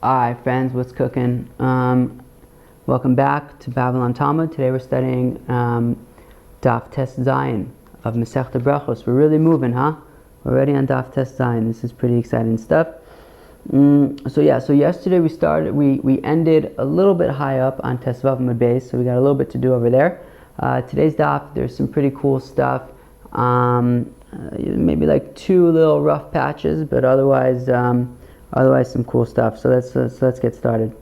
Alright friends, what's cooking? Welcome back to Babylon Talmud. Today we're studying Daf Tes Zayin of Masechta Berachos. We're really moving, huh? We're already on Daf Tes Zayin. This is pretty exciting stuff. So yesterday we ended a little bit high up on Tes Vav Amud Beis, so we got a little bit to do over there. Today's Daf, there's some pretty cool stuff. Maybe like two little rough patches, but otherwise some cool stuff. So let's get started.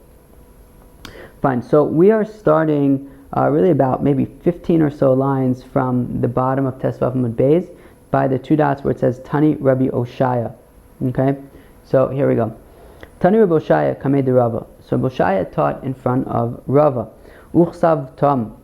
Fine. So we are starting really about maybe 15 or so lines from the bottom of Tes Vav Amud Beis by the two dots where it says Tani Rabbi Oshaya. Okay. So here we go. Tani Rabbi Oshaya Kamei de Rava. So Oshaya taught in front of Rava. Uchsav Tom.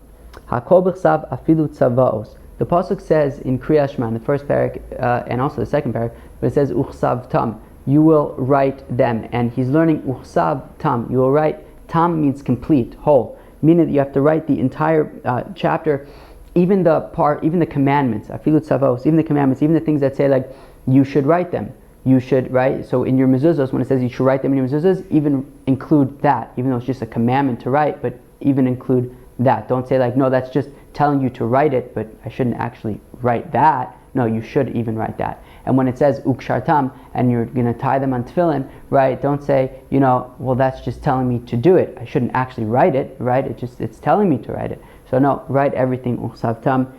Hakol b'chsav afilu tzavaos. The pasuk says in Kriyas Shema, the first parak and also the second parak, but it says Uchsav Tam. You will write them, and he's learning Uchsav Tam. You will write. Tam means complete, whole, meaning that you have to write the entire chapter, even the commandments. Afilu tzavaos, even the commandments, even the things that say like you should write them. You should write. So in your mezuzos, when it says you should write them in your mezuzos, even include that, even though it's just a commandment to write, but even include that. Don't say like, no, that's just telling you to write it, but I shouldn't actually write that. No, you should even write that. And when it says ukshartam and you're going to tie them on tefillin, right? Don't say, well, that's just telling me to do it. I shouldn't actually write it, right? It's telling me to write it. So no, write everything uksavtam.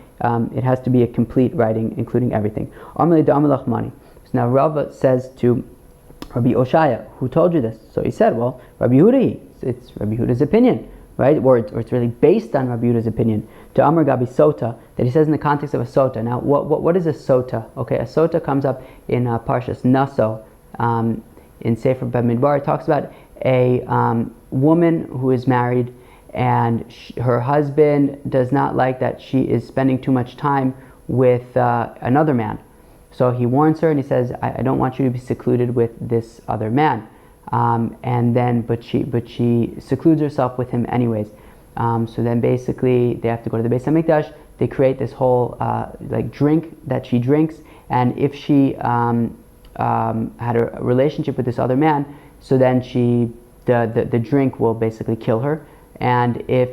It has to be a complete writing, including everything. So now Rava says to Rabbi Oshaya, who told you this? So he said, well, Rabbi Yehuda, it's Rabbi Yehuda's opinion, right? Or it's really based on Rabbi Yehuda's opinion. To Amar Gabi Sota, that he says in the context of a Sota. Now, what is a Sota? Okay, a Sota comes up in Parshas Naso, in Sefer Bamidbar. It talks about a woman who is married and her husband does not like that she is spending too much time with another man. So he warns her and he says, I don't want you to be secluded with this other man. But she secludes herself with him anyways. So then basically they have to go to the Beis HaMikdash. They create this whole drink that she drinks, and if she had a relationship with this other man, so then the drink will basically kill her. And if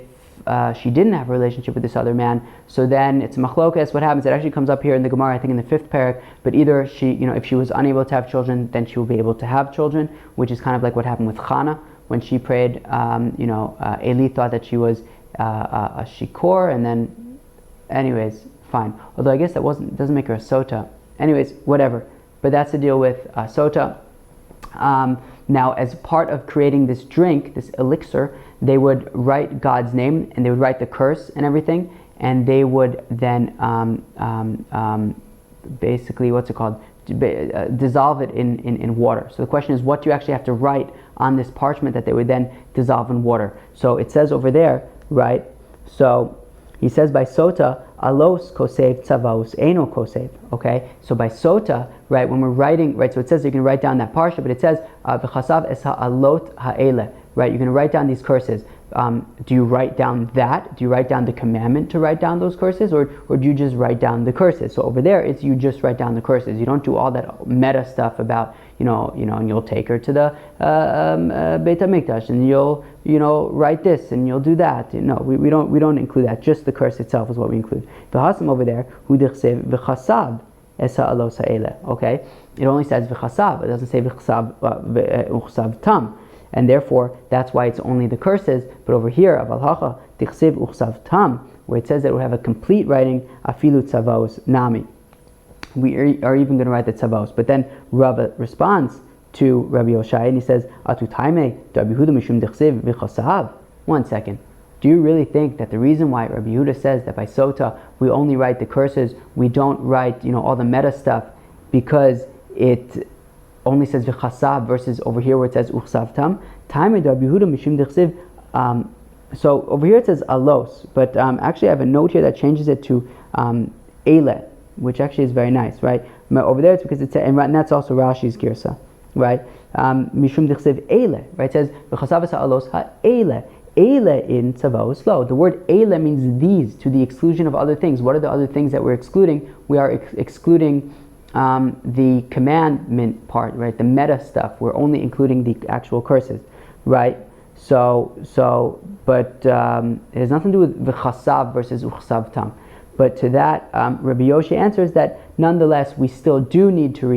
she didn't have a relationship with this other man, so then it's machlokas. What happens? It actually comes up here in the Gemara, I think in the 5th parak. But either she, if she was unable to have children, then she will be able to have children, which is kind of like what happened with Chana when she prayed. Eli thought that she was a shikor, and then, anyways, fine. Although I guess doesn't make her a sota. Anyways, whatever. But that's the deal with sota. Now, as part of creating this drink, this elixir, they would write God's name and they would write the curse and everything, and they would then basically, dissolve it in water. So the question is, what do you actually have to write on this parchment that they would then dissolve in water? So it says over there, right? So he says by sota, alos kosev tzavaus eno kosev. Okay, so by sota, right, when we're writing, right, so it says you can write down that parsha, but it says v'chasav es ha'alot ha'ele, right? You're going to write down these curses. Do you write down that? Do you write down the commandment to write down those curses, or do you just write down the curses? So over there, it's you just write down the curses. You don't do all that meta stuff about and you'll take her to the Beit HaMikdash, and you'll write this and you'll do that. No, we don't include that. Just the curse itself is what we include. The Hasam over there, hu dichsev v'chasav es ha'alos ha'ele. Okay, it only says v'chasav. It doesn't say v'chasav tam. And therefore, that's why it's only the curses. But over here, aval hacha tichsev uchsav tam, where it says that we have a complete writing, afilu tzavaos nami. We are even going to write the tzavaos. But then Rava responds to Rabbi Oshaya and he says, atu taime Rabbi Yehuda mishum tichsev v'chasav. 1 second. Do you really think that the reason why Rabbi Yehuda says that by sota we only write the curses, we don't write all the meta stuff, because it only says v'chasav versus over here where it says uchsav tam? Time Rabbi Yehuda mishum dichsev. So over here it says alos, but actually I have a note here that changes it to ele, which actually is very nice, right? Over there it's because it's and that's also Rashi's girsa, right? Mishum dichsev ele, right? It says v'chasav es ha'alos ha'ele. Ele in tzavaos lo. The word ele means these, to the exclusion of other things. What are the other things that we're excluding? We are excluding the commandment part, right? The meta stuff. We're only including the actual curses, right? But it has nothing to do with v'chasav versus uchsavtam. But to that, Rabbi Yoshi answers that nonetheless we still do need to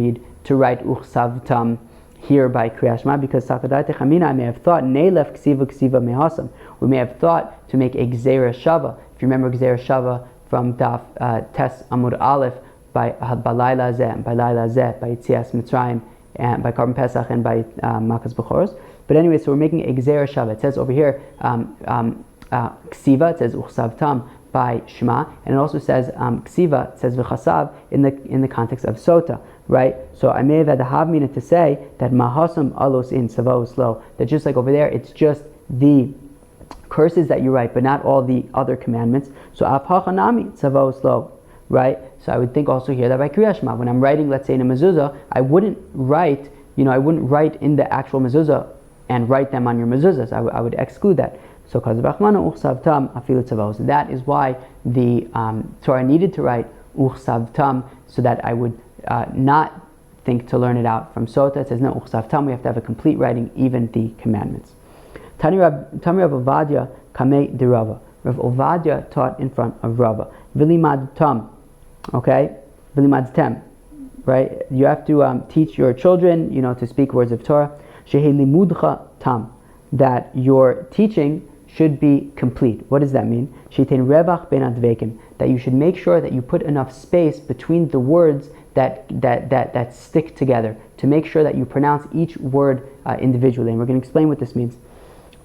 write uchsavtam here by Kriyat Shema, because Sakadai Techamina, I may have thought Neilef ksiva mehasam. We may have thought to make a Gzeira Shava. If you remember Gzeira Shava from Daf Tes Amud Aleph, by Laila Zeh, by Yitzias Mitzrayim, and by Karban Pesach, and by Makas Bechoros. But anyway, so we're making a Gzeira Shava. It says over here ksiva. It says uchsavtam by Shema, and it also says ksiva. It says v'chasav in the context of sota. Right, so I may have had the havmina to say that mahasam alos in savos lo, that just like over there, it's just the curses that you write, but not all the other commandments. So afhachanami savos lo, right? So I would think also here that by Kriyat Shema, when I'm writing, let's say in a mezuzah, I wouldn't write in the actual mezuzah and write them on your mezuzahs. I would exclude that. So that is why the Torah needed to write uchsavtam, so that I would not think to learn it out from Sota. It says no, uchsavtam, we have to have a complete writing, even the commandments. Tani Rav Ovadia kamei de Rava. Rav Ovadia taught in front of Rava. Vilimad tam, okay? Vilimad tem, right? You have to teach your children, to speak words of Torah. Shehe limudcha tam, that your teaching should be complete. What does that mean? Sheitein revach ben advekim, that you should make sure that you put enough space between the words that stick together, to make sure that you pronounce each word individually. And we're going to explain what this means.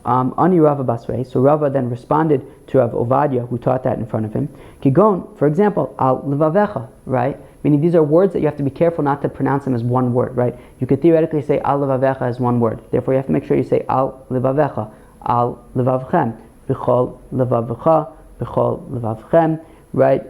Ani Rava Basrei. So Rava then responded to Rav Ovadia, who taught that in front of him. Kigon, for example, al levavecha, right? Meaning these are words that you have to be careful not to pronounce them as one word, right? You could theoretically say al levavecha as one word. Therefore, you have to make sure you say al levavecha, al levavchem, b'chol levavecha, b'chol levavchem, right?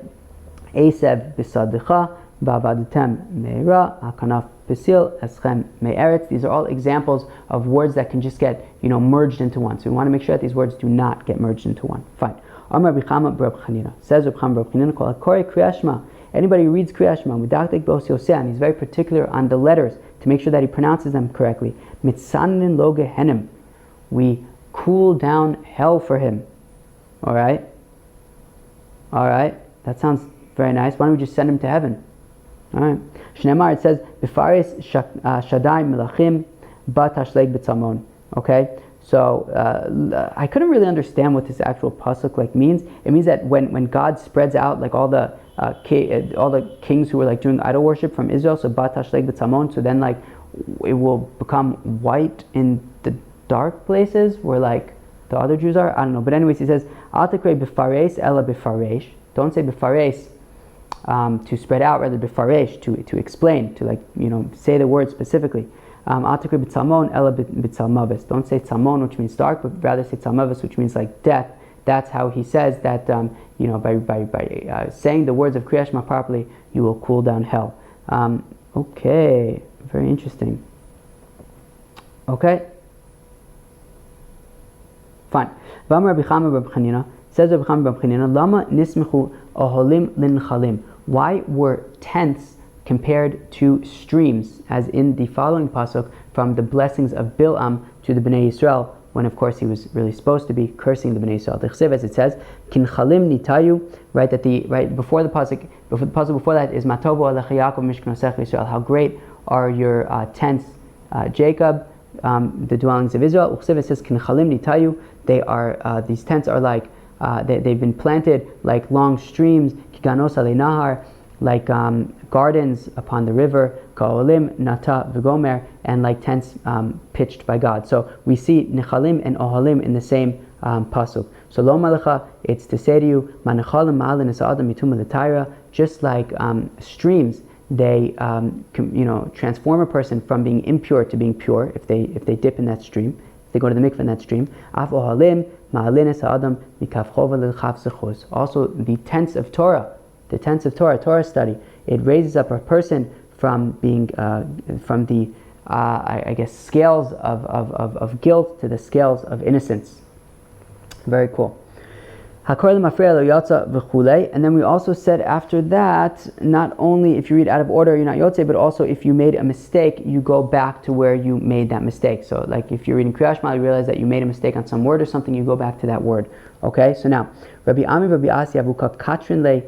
Esev b'sadecha, Ba'avadutem me'era, hakanaf pesil, eschem me'eretz. These are all examples of words that can just get, merged into one. So we want to make sure that these words do not get merged into one. Fine. Amar Rabbi Chama bar Rabbi Chanina. Says Rabbi Chama bar Rabbi Chanina, kol hakore Kriyat Shema. Anybody who reads Kriyat Shema, medakdek b'os yoseh, and he's very particular on the letters to make sure that he pronounces them correctly. Mitzanin lo gehenim. We cool down hell for him. All right. That sounds very nice. Why don't we just send him to heaven? Alright. Shneimar, it says, Bifaris Shadai Melachim Bat Hashleg B'Tzamon. Okay? So, I couldn't really understand what this actual pasuk means. It means that when God spreads out all the kings who were doing idol worship from Israel, so Bat Hashleg B'Tzamon, so then it will become white in the dark places where the other Jews are. I don't know. But anyways, he says, Al Tekre Bifares Ela Bifaresh. Don't say Bifares. To spread out, rather bifaresh, to explain, to say the word specifically. Atakri b'tzalmon ela b'tzalmavis. Don't say tzalmon, which means dark, but rather say tzalmavis, which means death. That's how he says that. By saying the words of Kriyat Shema properly, you will cool down hell. Okay, very interesting. Okay, fine. V'amar Rabbi Chama bar Rabbi Chanina. Says Rabbi Chama bar Rabbi Chanina, Lama nismichu oholim linchalim. Why were tents compared to streams, as in the following pasuk from the blessings of Bil'am to the Bnei Yisrael, when of course he was really supposed to be cursing the Bnei Yisrael. As it says, kinchalim nitayu, right? Before the pasuk before that is matovu alecha Yaakov mishkanosech Yisrael. How great are your tents, Jacob, the dwellings of Israel. It says kinchalim nitayu. They are these tents are they've been planted like long streams, kiganos alei nahar, like gardens upon the river, ka'olim nata v'gomer, and like tents pitched by God. So we see nechalim and ohalim in the same pasuk. So lo malacha, it's to say to you, manechalim ma'alin esa'adam mitum l'tayra, just like streams, they transform a person from being impure to being pure if they dip in that stream, if they go to the mikveh in that stream. Af ohalim ma'alin esa'adam mikavchova l'chav zechus. Also the tents of Torah, Torah study, it raises up a person from being from the scales of guilt to the scales of innocence. Very cool. And then we also said after that, not only if you read out of order, you're not yotze, but also if you made a mistake, you go back to where you made that mistake. So like if you're reading Kriyat Shema, you realize that you made a mistake on some word or something, you go back to that word. Okay, so now, Rabbi Ami, Rabbi Asi, Avuka Katrin le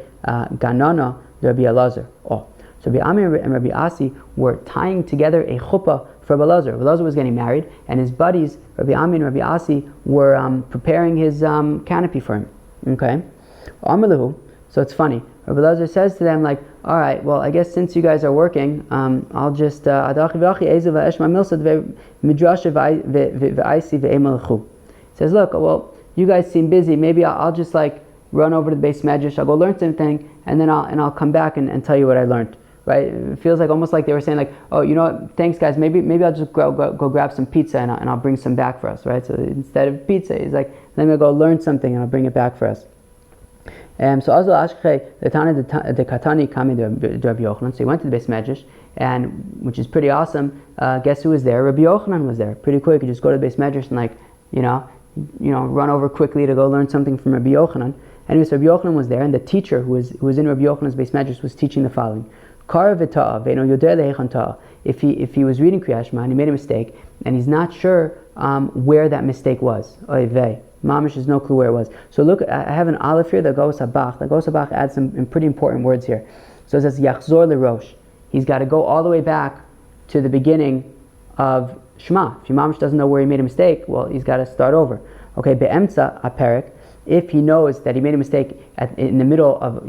Ganana, Rabbi Elazar. Oh, so Rabbi Ami and Rabbi Asi were tying together a chuppah for Rabbi Elazar. Rabbi Elazar was getting married, and his buddies, Rabbi Ami and Rabbi Asi, were preparing his canopy for him. Okay, so it's funny. Rabbi Elazar says to them, like, all right, well, I guess since you guys are working, I'll just says, look, well, you guys seem busy. Maybe I'll just like run over to the base medrash. I'll go learn something, and then I'll come back and tell you what I learned. Right? It feels like almost like they were saying like, oh, you know what? Thanks, guys. Maybe I'll just go grab some pizza and I'll bring some back for us. Right? So instead of pizza, he's like, let me go learn something and I'll bring it back for us. So Azal Ashkei, the Tana the Katani Kami the Rabbi Yochanan. So he went to the base medrash, and which is pretty awesome. Guess who was there? Rabbi Yochanan was there. Pretty cool. You could just go to the base medrash and like, you know, run over quickly to go learn something from Rabbi Yochanan. Anyway, so Rabbi Yochanan was there, and the teacher who was in Rabbi Yochanan's base medrash was teaching the following. If he was reading Kriyat Shema and he made a mistake and he's not sure where that mistake was, Mamish has no clue where it was. So look, I have an aleph here, the Gos Habach. The Gos Habach adds some pretty important words here. So it says Yachzor leRosh. He's got to go all the way back to the beginning of Shema. If Mamish doesn't know where he made a mistake, well, he's got to start over. Okay, Be'emtza aperek. If he knows that he made a mistake in the middle of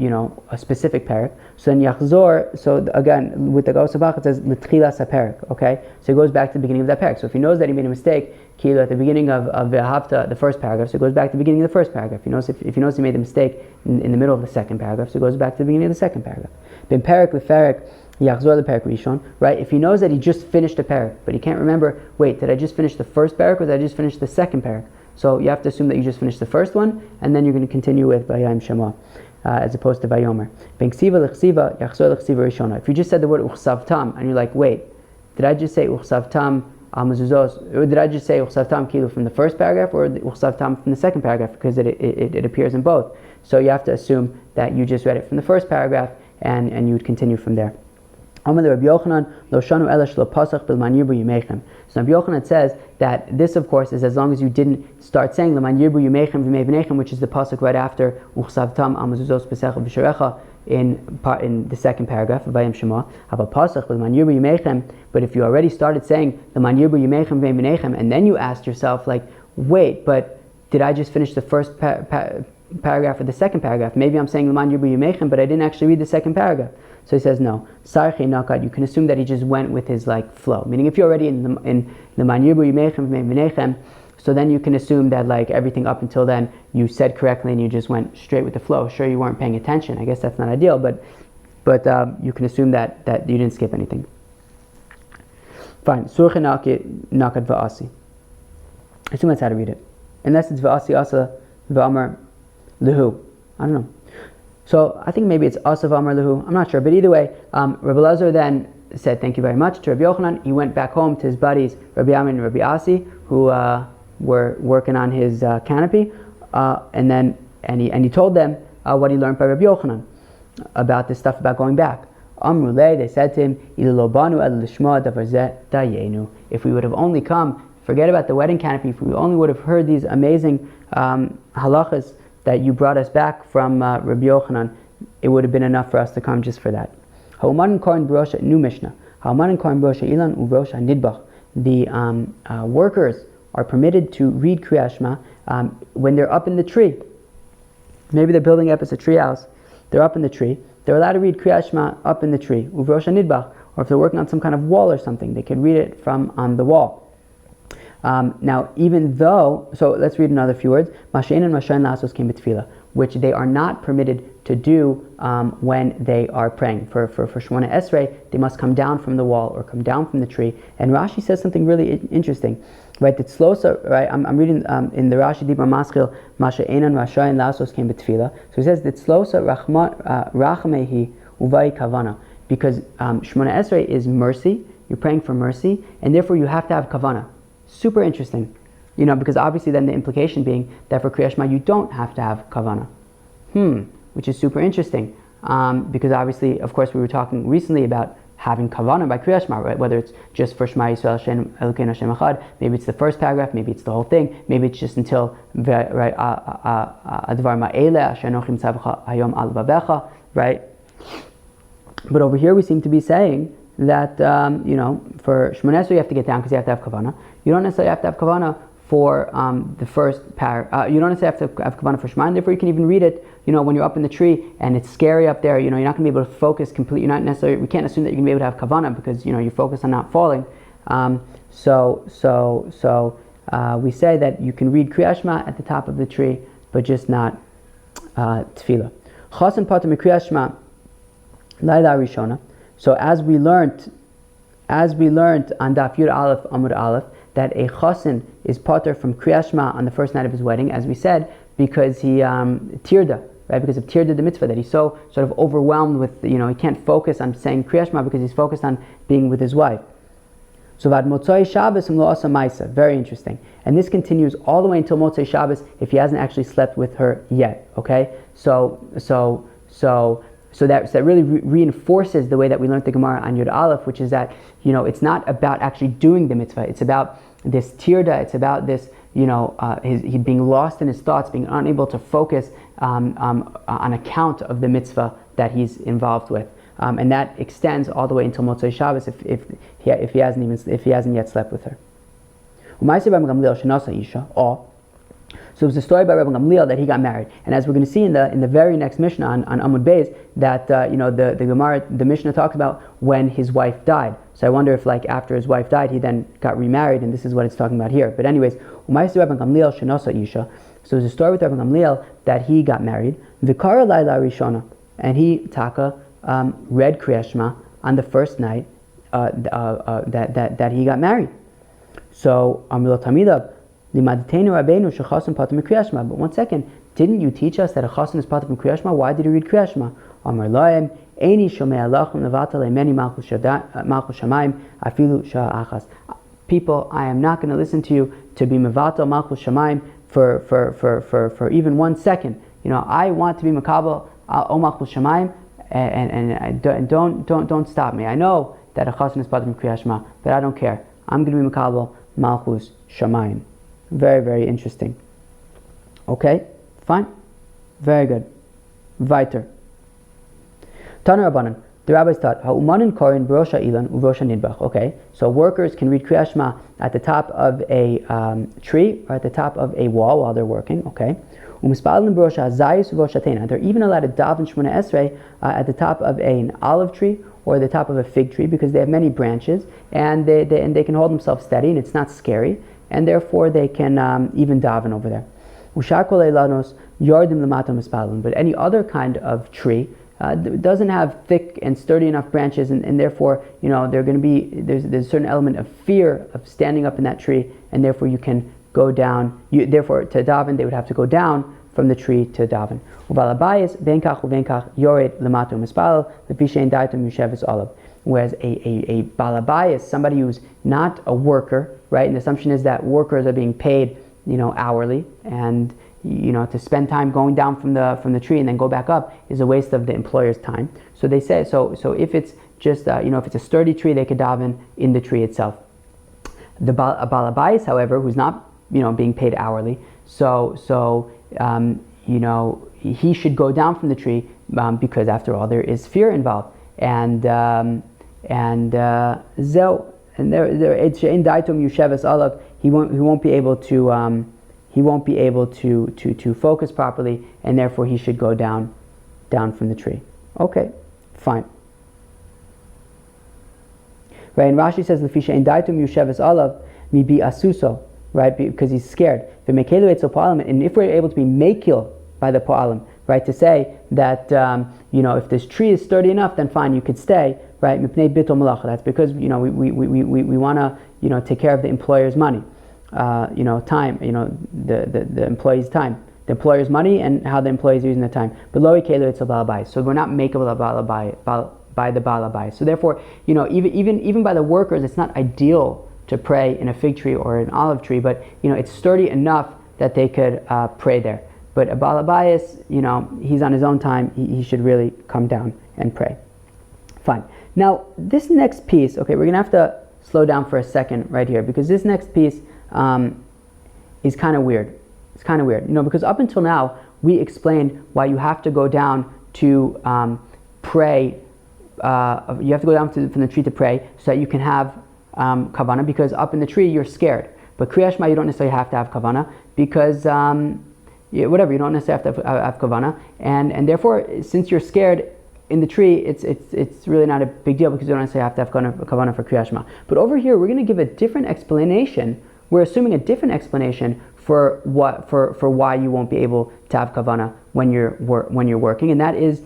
a specific parak, so then yachzor. So again, with the Gos Habach it says l'tchilas haparak. Okay, so he goes back to the beginning of that parak. So if he knows that he made a mistake, kilo at the beginning of Ve'ahavta, the first paragraph, so he goes back to the beginning of the first paragraph. If he knows he made the mistake in the middle of the second paragraph, so he goes back to the beginning of the second paragraph. Ben parak leferek yachzor leparak rishon. Right? If he knows that he just finished a parak, but he can't remember, wait, did I just finish the first parak or did I just finish the second parak? So you have to assume that you just finished the first one, and then you're going to continue with Vayayim Shema, as opposed to Vayomer. If you just said the word Uchsavtam, and you're like, wait, did I just say Uchsavtam al-Mezuzos, or did I just say Uchsavtam Kilu from the first paragraph, or Uchsavtam from the second paragraph, because it appears in both. So you have to assume that you just read it from the first paragraph, and you would continue from there. So Rabbi Yochanan says that this, of course, is as long as you didn't start saying L'man yirbu yimechem v'mei b'nechem, which is the pasuk right after Uchsavtam al mezuzos b'secha v'sharecha in the second paragraph of Vayim Shema. Have a pasuk L'man yirbu yimechem. But if you already started saying L'man yirbu yimechem v'mei b'nechem, and then you asked yourself like, wait, but did I just finish the first paragraph or the second paragraph? Maybe I'm saying L'man yirbu yimechem, but I didn't actually read the second paragraph. So he says no. Sarchei nakad. You can assume that he just went with his like flow. Meaning, if you're already in the man yirbu yimechem v'nechem, so then you can assume that like everything up until then you said correctly and you just went straight with the flow. Sure, you weren't paying attention. I guess that's not ideal, but you can assume that you didn't skip anything. Fine. Surchei nakad va'asi. I assume that's how to read it, unless it's va'asi asa va'amar lehu. I don't know. So I think maybe it's Asav Amar Lahu. I'm not sure, but either way, Rabbi Elazar then said thank you very much to Rabbi Yochanan. He went back home to his buddies Rabbi Amin and Rabbi Asi, who were working on his canopy, and he told them what he learned by Rabbi Yochanan about this stuff about going back. Amrulei, they said to him, if we would have only come, forget about the wedding canopy, if we only would have heard these amazing halachas that you brought us back from Rabbi Yochanan, it would have been enough for us to come just for that. New Mishnah. The workers are permitted to read Kriyat Shema when they're up in the tree. Maybe they're building up as a tree house. They're up in the tree. They're allowed to read Kriyat Shema up in the tree. Or if they're working on some kind of wall or something, they can read it from on the wall. Now, even though, so let's read another few words. Mashein and Mashain Lasos came b'tefillah, which they are not permitted to do when they are praying. For Shemona Esrei, they must come down from the wall or come down from the tree. And Rashi says something really interesting, right? That Tzlosa, right? I'm reading in the Rashi Dibra Maschil, Mashein and Mashain Lasos came b'tefillah. So he says that Tzlosa Rachmehi Uvai Kavana, because Shemona Esrei is mercy. You're praying for mercy, and therefore you have to have kavana. Super interesting. Because obviously then the implication being that for Kriya Shema you don't have to have kavana. Which is super interesting. Because obviously, of course, we were talking recently about having kavana by Kriya Shema, right? Whether it's just for Shema Yisrael Hashem Elokeinu Hashem Echad, maybe it's the first paragraph, maybe it's the whole thing, maybe it's just until right Advar Ma'ele Asher Anochi Mitzavcha Hayom Al Babecha, right? But over here we seem to be saying that for Shmoneh Esrei you have to get down because you have to have kavana. You don't necessarily have to have kavana for the first paragraph. You don't necessarily have to have kavana for Shema, and therefore you can even read it. When you're up in the tree and it's scary up there, you're not going to be able to focus completely. You're not necessarily. We can't assume that you're going to be able to have kavana because you focus on not falling. So we say that you can read Kriya Shema at the top of the tree, but just not tefillah. Chasen pater mikriya Shema Laila Rishona. So as we learned on Daf Yud Aleph Amud Aleph, that a chasen is pater from Kriya Shema on the first night of his wedding, as we said, because he tirda, right? Because of tirda the mitzvah, that he's so sort of overwhelmed with, he can't focus on saying Kriya Shema because he's focused on being with his wife. So vad Motzai Shabbos lo asa ma'isa, very interesting, and this continues all the way until Motzai Shabbos if he hasn't actually slept with her yet. Okay, so that really reinforces the way that we learned the Gemara on Yud Aleph, which is that it's not about actually doing the mitzvah. It's about this tirda. It's about this he being lost in his thoughts, being unable to focus on account of the mitzvah that he's involved with, and that extends all the way until Motzei Shabbos if he hasn't yet slept with her. So it was a story by Rabbi Gamliel that he got married, and as we're going to see in the very next Mishnah on Amud Beis, that the Gemara, the Mishnah talks about when his wife died. So I wonder if after his wife died, he then got remarried, and this is what it's talking about here. But anyways, Rabbi Gamliel shenasa isha. So there's a story with Rabbi Gamliel that he got married. V'kara laila rishona, and he read Kriya Shema on the first night that he got married. So Amrul Tamida. But one second, didn't you teach us that a chasen is part from Kriya Shema? Why did you read Kriya Shema? Amar lahem, eini shomei alachem levatal emeni malchus shamayim afilu sha'achas. People, I am not going to listen to you to be mevatal malchus shamayim for even 1 second. I want to be makabel o malchus shamayim, and don't stop me. I know that a chasen is part from Kriya Shema, but I don't care. I'm going to be makabel malchus shamayim. Very, very interesting. Okay, fine. Very good. Weiter. Tana Rabbanan. The rabbis taught, Ha'umanin korin b'rosha ilan u'rosha nidbach. Okay, so workers can read Kriya Shema at the top of a tree or at the top of a wall while they're working. Okay. U'mispalin b'rosha hazayis u'rosha teina. They're even allowed to daven Shmoneh Esrei at the top of an olive tree or the top of a fig tree because they have many branches and they can hold themselves steady and it's not scary. And therefore they can even daven over there. But any other kind of tree doesn't have thick and sturdy enough branches, and therefore they're going to be there's a certain element of fear of standing up in that tree, and therefore you can go down. Therefore to daven they would have to go down from the tree to daven. Whereas a balabayas, somebody who's not a worker, right? And the assumption is that workers are being paid, hourly, and to spend time going down from the tree and then go back up is a waste of the employer's time. So they say so if it's just if it's a sturdy tree, they could daven in the tree itself. A balabayas, however, who's not being paid hourly, he should go down from the tree because after all there is fear involved. And he won't be able to focus properly, and therefore he should go down from the tree. Okay, fine. Right, and Rashi says Lefisha in daitum yusheves alav mibi asuso, right, because he's scared. And if we're able to be makil by the po'alim, right, to say that if this tree is sturdy enough, then fine, you could stay, right? That's because we want to take care of the employer's money, time, the employee's time, the employer's money, and how the employee is using the time. But lo ikelu it's a balabai, so we're not makeable by the balabai. So therefore, even by the workers, it's not ideal to pray in a fig tree or an olive tree, but it's sturdy enough that they could pray there. But a Baal Habayis, he's on his own time. He should really come down and pray. Fine. Now, this next piece, okay, we're going to have to slow down for a second right here, because this next piece is kind of weird. It's kind of weird, because up until now, we explained why you have to go down to pray. You have to go down from the tree to pray so that you can have kavanah, because up in the tree you're scared. But Kriyat Shema, you don't necessarily have to have kavanah, because whatever, you don't necessarily have to have kavanah, and therefore, since you're scared in the tree, it's really not a big deal, because you don't necessarily have to have kavanah for Kriyat Shema. But over here, we're going to give a different explanation. We're assuming a different explanation for why you won't be able to have kavanah when you're working, and that is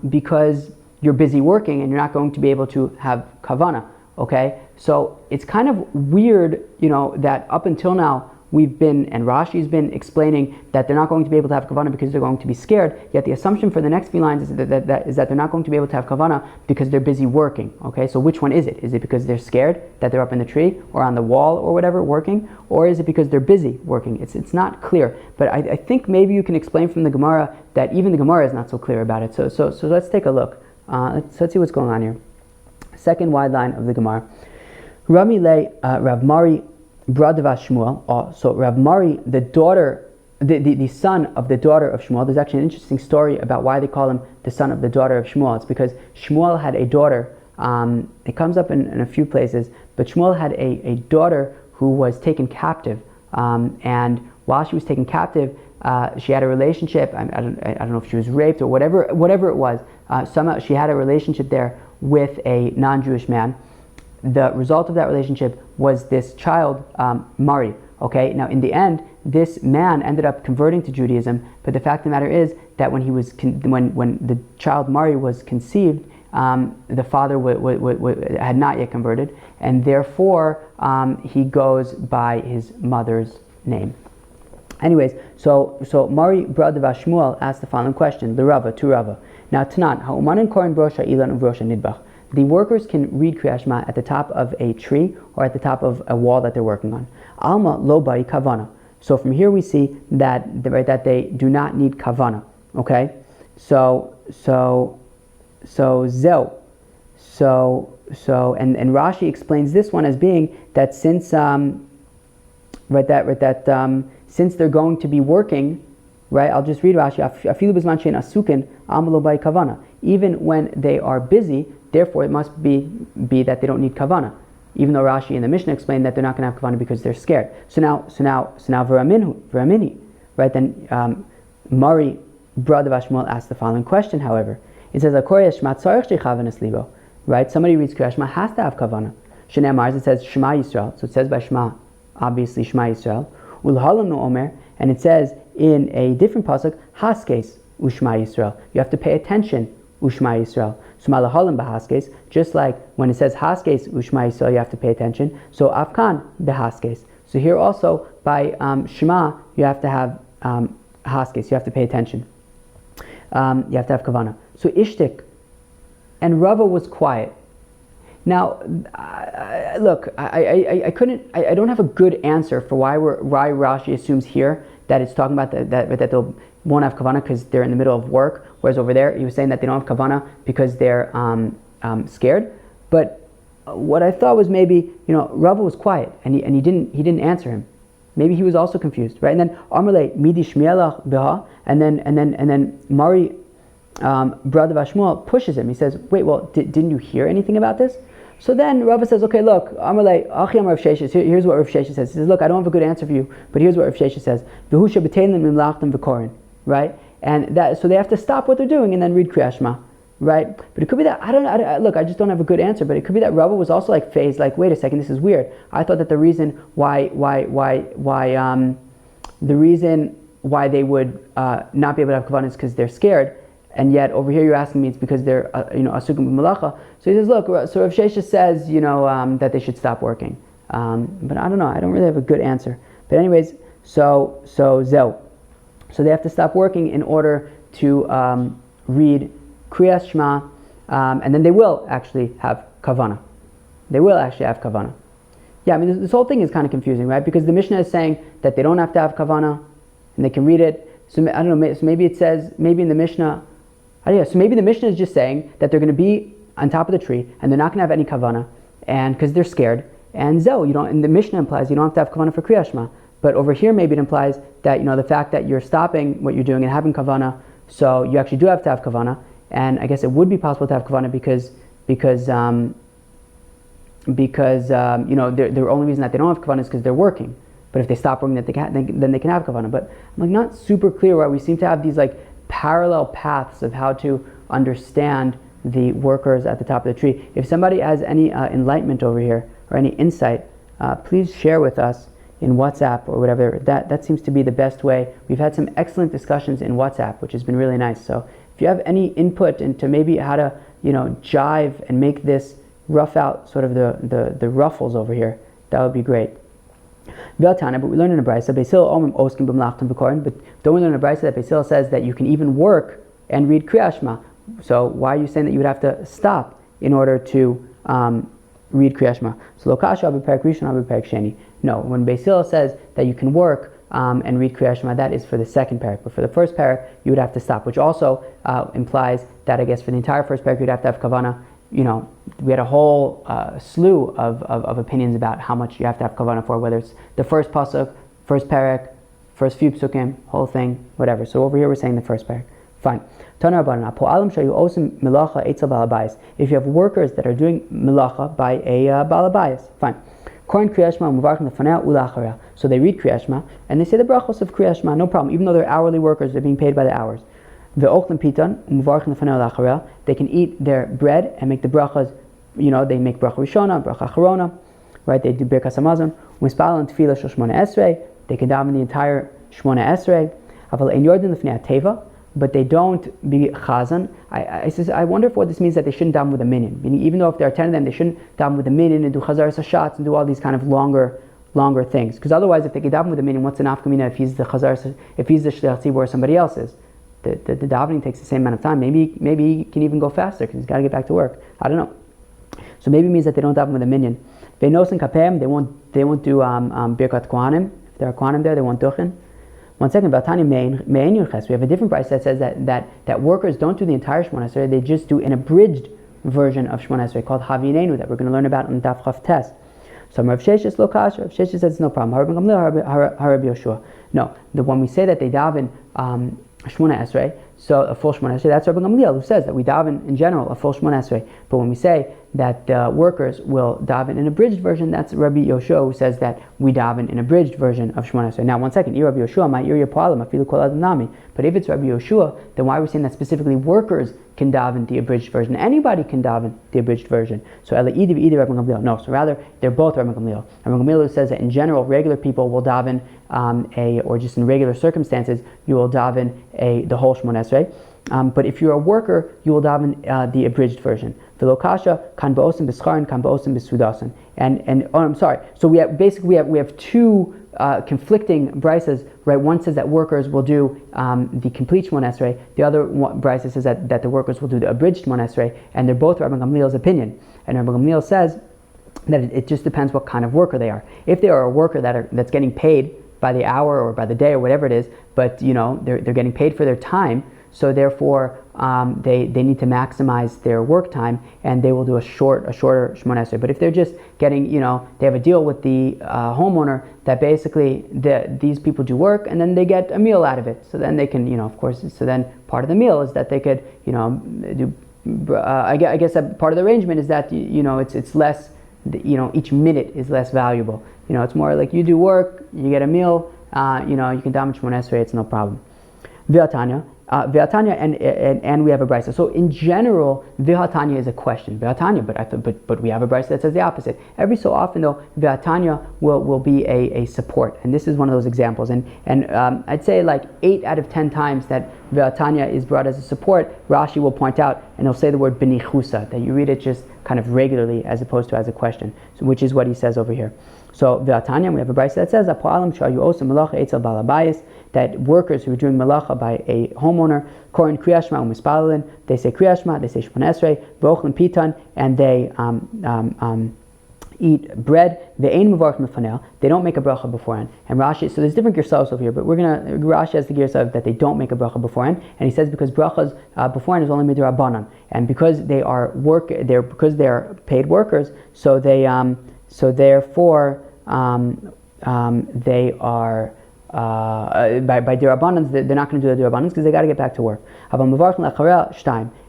because you're busy working and you're not going to be able to have kavanah. Okay, so it's kind of weird, that up until now we've been, and Rashi's been explaining that they're not going to be able to have kavanah because they're going to be scared. Yet the assumption for the next few lines is that they're not going to be able to have kavanah because they're busy working. Okay, so which one is it? Is it because they're scared that they're up in the tree or on the wall or whatever working, or is it because they're busy working? It's not clear. But I think maybe you can explain from the Gemara that even the Gemara is not so clear about it. So let's take a look. Let's see what's going on here. Second wide line of the Gemara. Rami le Rav Mari Bradava Shmuel. So Rav Mari, the daughter, the son of the daughter of Shmuel. There's actually an interesting story about why they call him the son of the daughter of Shmuel. It's because Shmuel had a daughter. It comes up in a few places, but Shmuel had a daughter who was taken captive, and while she was taken captive, she had a relationship. I don't know if she was raped or whatever it was. Somehow she had a relationship there with a non-Jewish man. The result of that relationship was this child, Mari. Okay, now in the end, this man ended up converting to Judaism. But the fact of the matter is that when when the child Mari was conceived, the father had not yet converted, and therefore he goes by his mother's name. Anyways, so Mari brother Shmuel asked the following question: the Rava to Rava. Now Tanan ha'umanin korin brosha ilan uvrosha nidbach. The workers can read Kriyat Shema at the top of a tree or at the top of a wall that they're working on. Alma lo bai kavana. So from here we see that they do not need kavana. Okay, so zeu. And Rashi explains this one as being that since since they're going to be working, right? I'll just read Rashi. Afilu b'zman she'en asukin alma lo bai kavana. Even when they are busy, therefore it must be that they don't need kavana. Even though Rashi and the Mishnah explained that they're not going to have kavana because they're scared. So now v'ramini, right? Then Mari brother Shmuel asked the following question. However, it says Akorei Shema tzarich shechavana libo. Right? Somebody reads Kriyat Shema has to have kavana. Shnei Mars, it says Shema Yisrael. So it says by Shema, obviously Shema Yisrael. Ulhalam no Omer, and it says in a different pasuk Haskes Ushma Yisrael. You have to pay attention Ushma Yisrael. So malahalim bahaskes, just like when it says Haskes Ushma Yisrael, you have to pay attention. So Afkan behaskes. So here also by Shema, you have to have Haskes. You have to pay attention. You have to have kavana. So Ishtik. And Rava was quiet. Now, look, I don't have a good answer for why Rashi assumes here that it's talking about that they won't have kavana because they're in the middle of work, whereas over there he was saying that they don't have kavana because they're scared. But what I thought was maybe Rava was quiet and he didn't answer him. Maybe he was also confused, right? And then Amarle midi shmielach beha, and then Mari. Brother Vashmuel pushes him. He says, wait, well, didn't you hear anything about this? So then Rava says, okay, look, Amalei, Achim Rav Sheshes, here's what Rav Sheshes says. He says, look, I don't have a good answer for you, but here's what Rav Sheshes says. Right? And so they have to stop what they're doing and then read Kriyat Shema. Right? But it could be that, look, I just don't have a good answer, but it could be that Rava was also like phased, like, wait a second, this is weird. I thought that the reason why they would not be able to have kavanah is because they're scared. And yet over here you're asking me it's because they're asukim b'malacha. So he says, look, so Rav Sheshes says that they should stop working. But I don't know. I don't really have a good answer. But anyways, so zeu. So they have to stop working in order to read Kriyat Shema, and then they will actually have kavana. They will actually have kavana. Yeah, I mean, this whole thing is kind of confusing, right? Because the Mishnah is saying that they don't have to have kavana, and they can read it. So I don't know. So maybe it says, maybe in the Mishnah, so maybe the Mishnah is just saying that they're going to be on top of the tree and they're not going to have any kavana, and because they're scared. And you don't. And the Mishnah implies you don't have to have kavana for Kriya Shema. But over here, maybe it implies that the fact that you're stopping what you're doing and having kavana, so you actually do have to have kavana. And I guess it would be possible to have kavana because the only reason that they don't have kavana is because they're working. But if they stop working, then they can have kavana. But I'm not super clear why we seem to have these parallel paths of how to understand the workers at the top of the tree. If somebody has any enlightenment over here or any insight, please share with us in WhatsApp or whatever. That seems to be the best way. We've had some excellent discussions in WhatsApp, which has been really nice. So if you have any input into maybe how to jive and make this rough out sort of the ruffles over here, that would be great. But we learned in a brisa, but don't we learn in a brisa that Beis Hillel says that you can even work and read Kriya Shema? So why are you saying that you would have to stop in order to read Kriya Shema? So lokasha b'perek rishon b'perek sheni. No, when Beis Hillel says that you can work and read Kriya Shema, that is for the second parak. But for the first parak, you would have to stop, which also implies that I guess for the entire first parak, you'd have to have kavana. We had a whole slew of opinions about how much you have to have kavana for, whether it's the first pasuk, first parak, first few psukim, whole thing, whatever. So over here we're saying the first parak. Fine. If you have workers that are doing melacha by a balabayas, fine. So they read Kriya Shema and they say the Berachos of Kriya Shema, no problem. Even though they're hourly workers, they're being paid by the hours. They can eat their bread and make the brachas. They make bracha rishona, bracha acharona, right? They do birkas hamazon. U'mispal and tefillah shel shmona esrei. They can daven the entire shmona esrei. Aval ein yordin lefnei teva, but they don't be chazan. I wonder if what this means that they shouldn't daven with a minyan. Meaning, even though if there are 10 of them, they shouldn't daven with a minyan and do chazar sashatz and do all these kind of longer things. Because otherwise, if they can daven with a minyan, what's an afkamina if he's the chazar, if he's the shliach tzibur or somebody else is? The davening takes the same amount of time. Maybe he can even go faster because he's got to get back to work. I don't know. So maybe it means that they don't daven with a minyan. They won't do birkat kohanim. If there are kohanim there, they won't duchen. 1 second. We have a different price that says that workers don't do the entire Shmona Esrei. They just do an abridged version of Shmona Esrei called Havinenu that we're going to learn about in Daf Chav Tes. So Rav Sheshes lokash. Rav Sheshes says it's no problem. Harabi Yoshua. No, when we say that they daven Shmona Esrei, so a full Shmona Esrei, that's Rabbi Gamliel who says that we daven in general a full Shmona Esrei. But when we say that workers will daven an abridged version, that's Rabbi Yoshua who says that we daven an abridged version of Shmona Esrei. Now, 1 second, Rabbi Yoshua, my Irya Poalim, Afilu Kol Adam Nami. But if it's Rabbi Yoshua, then why are we saying that specifically workers can daven the abridged version? Anybody can daven the abridged version. So either Rabbi Gamliel. No, so rather they're both Rabbi Gamliel. Rabbi Gamliel says that in general, regular people will daven or just in regular circumstances, you will daven the whole Shmona Esrei. But if you're a worker, you will daven the abridged version. Velokasha kan ba'osim b'scharin kan ba'osim b'sudasan. And I'm sorry. So we have two conflicting brises, right? One says that workers will do the complete Shmona Esrei. The other brisa says that the workers will do the abridged Shmona Esrei, and they're both Rabbi Gamliel's opinion. And Rabbi Gamliel says that it just depends what kind of worker they are. If they are a worker that's getting paid by the hour or by the day or whatever it is, but they're getting paid for their time, so therefore they need to maximize their work time, and they will do a shorter Shmona Esrei. But if they're just getting, they have a deal with the homeowner that basically these people do work and then they get a meal out of it. So then they can, of course, so then part of the meal is that they could, do. I guess that part of the arrangement is that it's less, each minute is less valuable. It's more like you do work, you get a meal, you can daven Shmona Esrei, it's no problem. V'atanya, and we have a brisa. So in general, V'atanya is a question. V'atanya, but we have a brisa that says the opposite. Every so often, though, V'atanya will be a support, and this is one of those examples. And I'd say like 8 out of 10 times that V'atanya is brought as a support, Rashi will point out, and he'll say the word b'nichusa, that you read it just kind of regularly as opposed to as a question, which is what he says over here. So V'atanya, we have a brisa that says that workers who are doing malacha by a homeowner, korin Kriya Shema u'mispalin, they say Kriya Shema, they say Shmona Esrei, v'ochlin pitan, and eat bread, they don't make a bracha beforehand. And Rashi, so there's different girsavos over here, but Rashi has the girsav that they don't make a bracha beforehand, and he says because brachas beforehand is only midrabanan, and because they are paid workers, so they therefore they are by dirabanans, they're not going to do the dirabanans because they got to get back to work.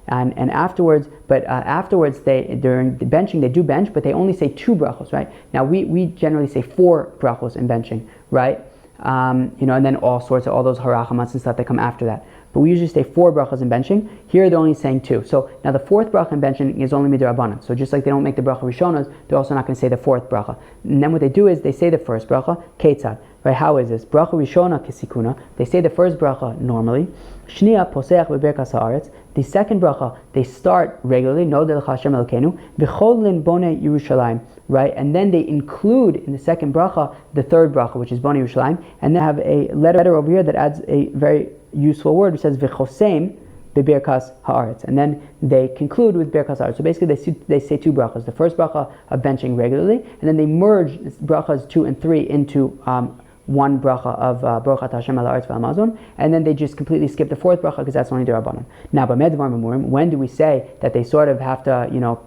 And afterwards, afterwards during the benching they do bench, but they only say 2 brachos, right? Now we generally say 4 brachos in benching, right? And then all those harachamas and stuff that come after that. But we usually say 4 brachos in benching. Here they're only saying 2. So now the 4th bracha in benching is only midrabanan. So just like they don't make the bracha rishonas, they're also not going to say the 4th bracha. And then what they do is they say the first bracha, ketzad. Right? How is this? Bracha rishona kesikuna. They say the first bracha normally. Shnia poseach beberkas haaretz. The second bracha they start regularly. No delech Hashem Elokeinu. V'cholin bone Yerushalayim. Right, and then they include in the second bracha the third bracha, which is bone Yerushalayim, and then have a letter over here that adds a very useful word, which says v'choseim beberkas haaretz, and then they conclude with berkas haaretz. So basically, they say 2 brachas. The first bracha of benching regularly, and then they merge brachas 2 and 3 into one bracha of Baruch Atah Hashem al haaretz v'al mazon, and then they just completely skip the 4th bracha because that's only derabanan. Now, when do we say that they sort of have to,